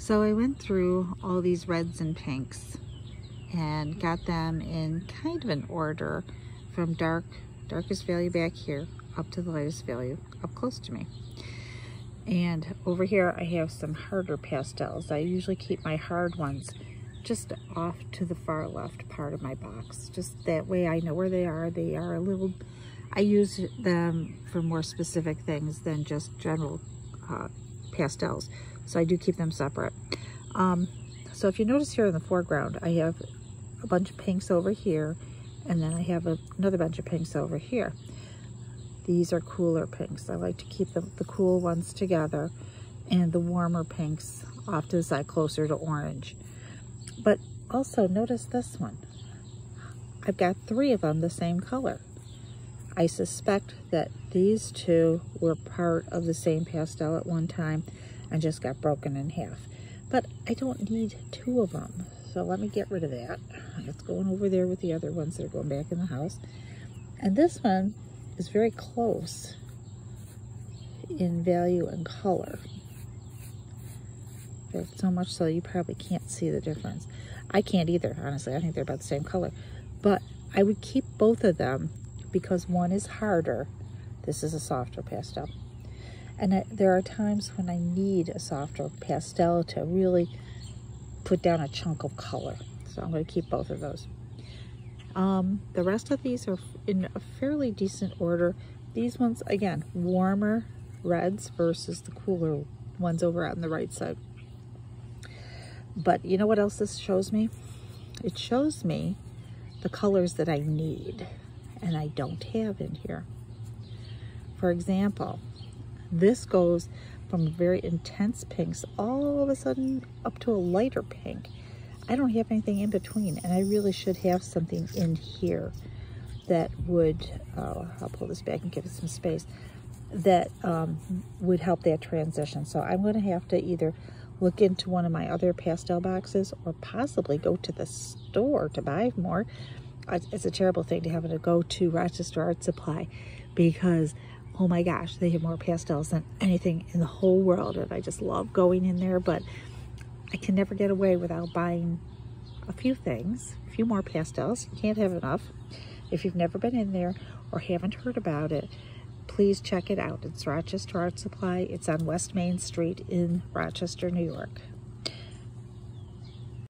So I went through all these reds and pinks and got them in kind of an order from darkest value back here up to the lightest value up close to me. And over here I have some harder pastels. I usually keep my hard ones just off to the far left part of my box. Just that way I know where they are. They are a little, I use them for more specific things than just general pastels. So I do keep them separate. So if you notice here in the foreground, I have a bunch of pinks over here, and then I have another bunch of pinks over here. These are cooler pinks. I like to keep the cool ones together and the warmer pinks off to the side closer to orange. But also notice this one. I've got 3 of them the same color. I suspect that these 2 were part of the same pastel at one time and just got broken in half. But I don't need 2 of them. So let me get rid of that. It's going over there with the other ones that are going back in the house. And this one is very close in value and color. So much so you probably can't see the difference. I can't either, honestly. I think they're about the same color. But I would keep both of them because one is harder. This is a softer pastel. And there are times when I need a softer pastel to really put down a chunk of color. So I'm going to keep both of those. The rest of these are in a fairly decent order. These ones, again, warmer reds versus the cooler ones over on the right side. But you know what else this shows me? It shows me the colors that I need and I don't have in here. For example, this goes from very intense pinks all of a sudden up to a lighter pink. I don't have anything in between, and I really should have something in here that would, I'll pull this back and give it some space, that would help that transition. So I'm going to have to either look into one of my other pastel boxes or possibly go to the store to buy more. It's a terrible thing to have to go to Rochester Art Supply because, oh my gosh, they have more pastels than anything in the whole world, and I just love going in there, but I can never get away without buying a few things, a few more pastels. You can't have enough. If you've never been in there or haven't heard about it, please check it out. It's Rochester Art Supply. It's on West Main Street in Rochester, New York.